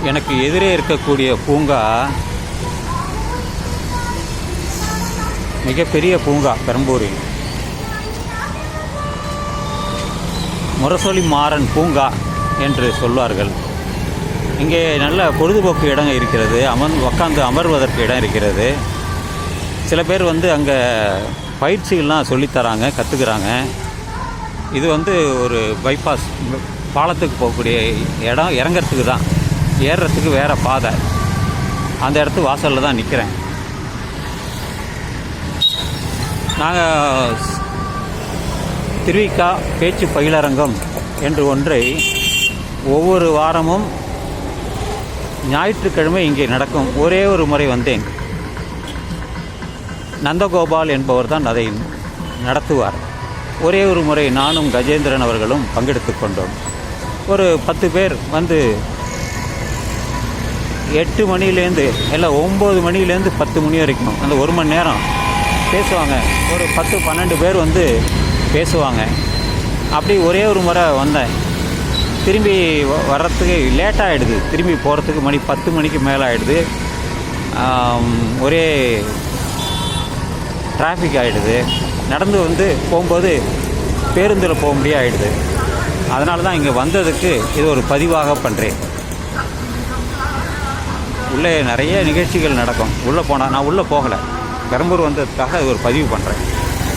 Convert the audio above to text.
எனக்கு எதிரே இருக்கக்கூடிய பூங்கா மிகப்பெரிய பூங்கா. பெரம்பூரில் முரசொலி மாறன் பூங்கா என்று சொல்வார்கள். இங்கே நல்ல பொழுதுபோக்கு இடம் இருக்கிறது, உட்காந்து அமர்வதற்கு இடம் இருக்கிறது. சில பேர் அங்கே பயிற்சிகள்லாம் சொல்லித்தராங்க, கற்றுக்குறாங்க. இது ஒரு பைபாஸ் பாலத்துக்கு போகக்கூடிய இடம். இறங்கிறதுக்கு தான், ஏறுறதுக்கு வேறு பாதை. அந்த இடத்து வாசலில் தான் நிற்கிறேன். நாங்கள் திருவிக்கா பேச்சு பயிலரங்கம் என்று ஒன்றை ஒவ்வொரு வாரமும் ஞாயிற்றுக்கிழமை இங்கே நடக்கும். ஒரே ஒரு முறை வந்தேன். நந்தகோபால் என்பவர் தான் அதை நடத்துவார். ஒரே ஒரு முறை நானும் கஜேந்திரன் அவர்களும் பங்கெடுத்து கொண்டோம். ஒரு 10 பேர் 8 மணிலேருந்து இல்லை 9 மணிலேருந்து 10 மணி வரைக்கும் அந்த 1 மணி நேரம் பேசுவாங்க. ஒரு 10-12 பேர் பேசுவாங்க. அப்படி ஒரே ஒரு முறை வந்தேன். திரும்பி வர்றதுக்கு லேட்டாகிடுது. திரும்பி போகிறதுக்கு மணி 10 மணிக்கு மேலே ஆகிடுது. ஒரே டிராஃபிக் ஆகிடுது. நடந்து போகும்போது பேருந்தில் போக முடியாது ஆகிடுது. அதனால தான் இங்கே வந்ததுக்கு இது ஒரு பதிவாக பண்ணுறேன். உள்ளே நிறைய நிகழ்ச்சிகள் நடக்கும். உள்ளே போனால் நான் உள்ளே போகலை. பெரம்பூர் வந்ததுக்காக இது ஒரு பதிவு பண்ணுறேன்.